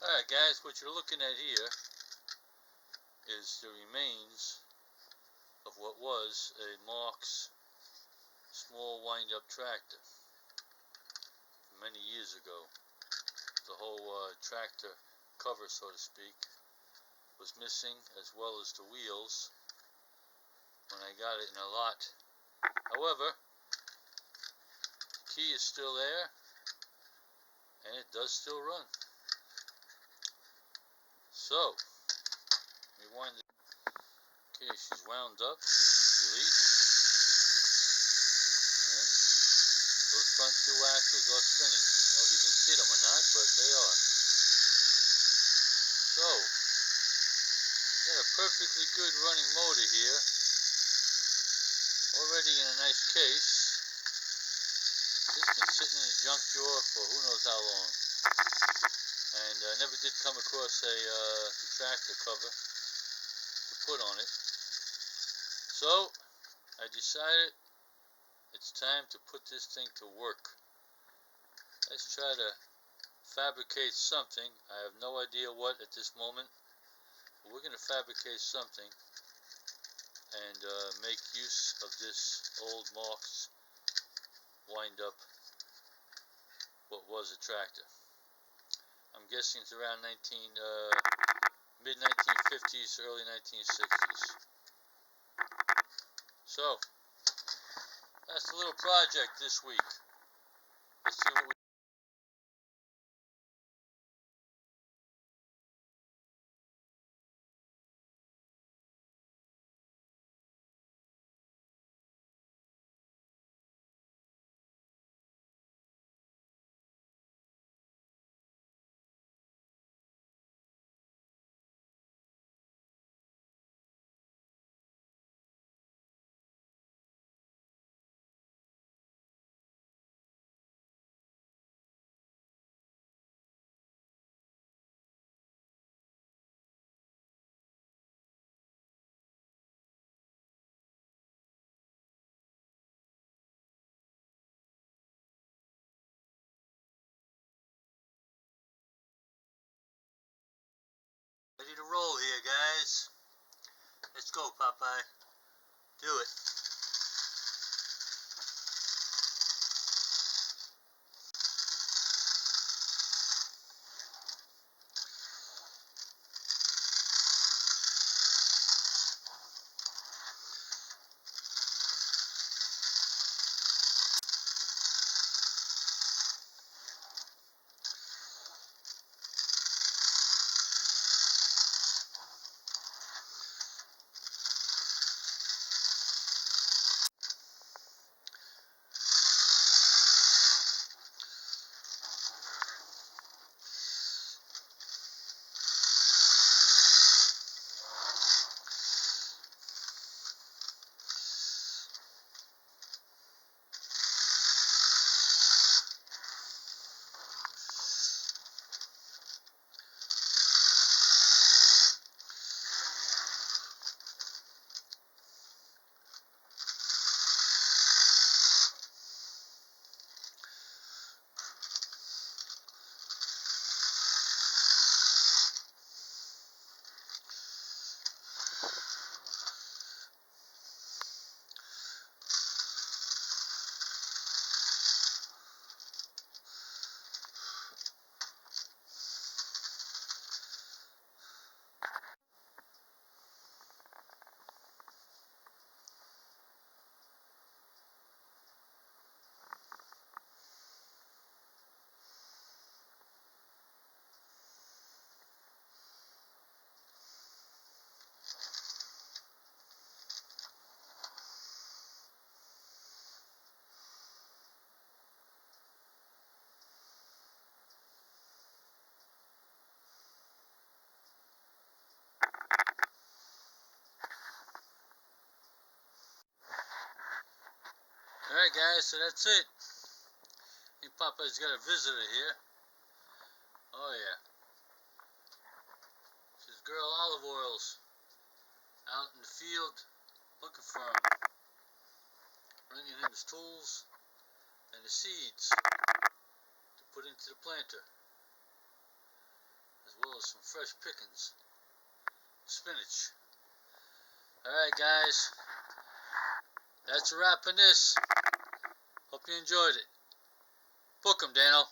Alright guys, what you're looking at here is the remains of what was a Marx small wind-up tractor many years ago. The whole tractor cover, so to speak, was missing, as well as the wheels when I got it in a lot. However, the key is still there and it does still run. So, rewind it. Okay, she's wound up, released, and those front two axles are spinning. I don't know if you can see them or not, but they are. So, got a perfectly good running motor here, already in a nice case. It's been sitting in a junk drawer for who knows how long. And I never did come across a the tractor cover to put on it. So I decided it's time to put this thing to work. Let's try to fabricate something. I have no idea what at this moment, but we're going to fabricate something and make use of this old Marx wind-up, what was a tractor. I'm guessing it's around mid-1950s, early 1960s. So, that's the little project this week. Let's see what we ready to roll here, guys. Let's go, Popeye. Do it. Alright guys, so that's it. I think Popeye's got a visitor here. Oh yeah. She's Girl Olive Oils. Out in the field looking for him. Bringing him his tools and the seeds to put into the planter. As well full of some fresh pickings. Spinach. Alright guys, that's a wrap on this. Hope you enjoyed it. Book 'em, Dano.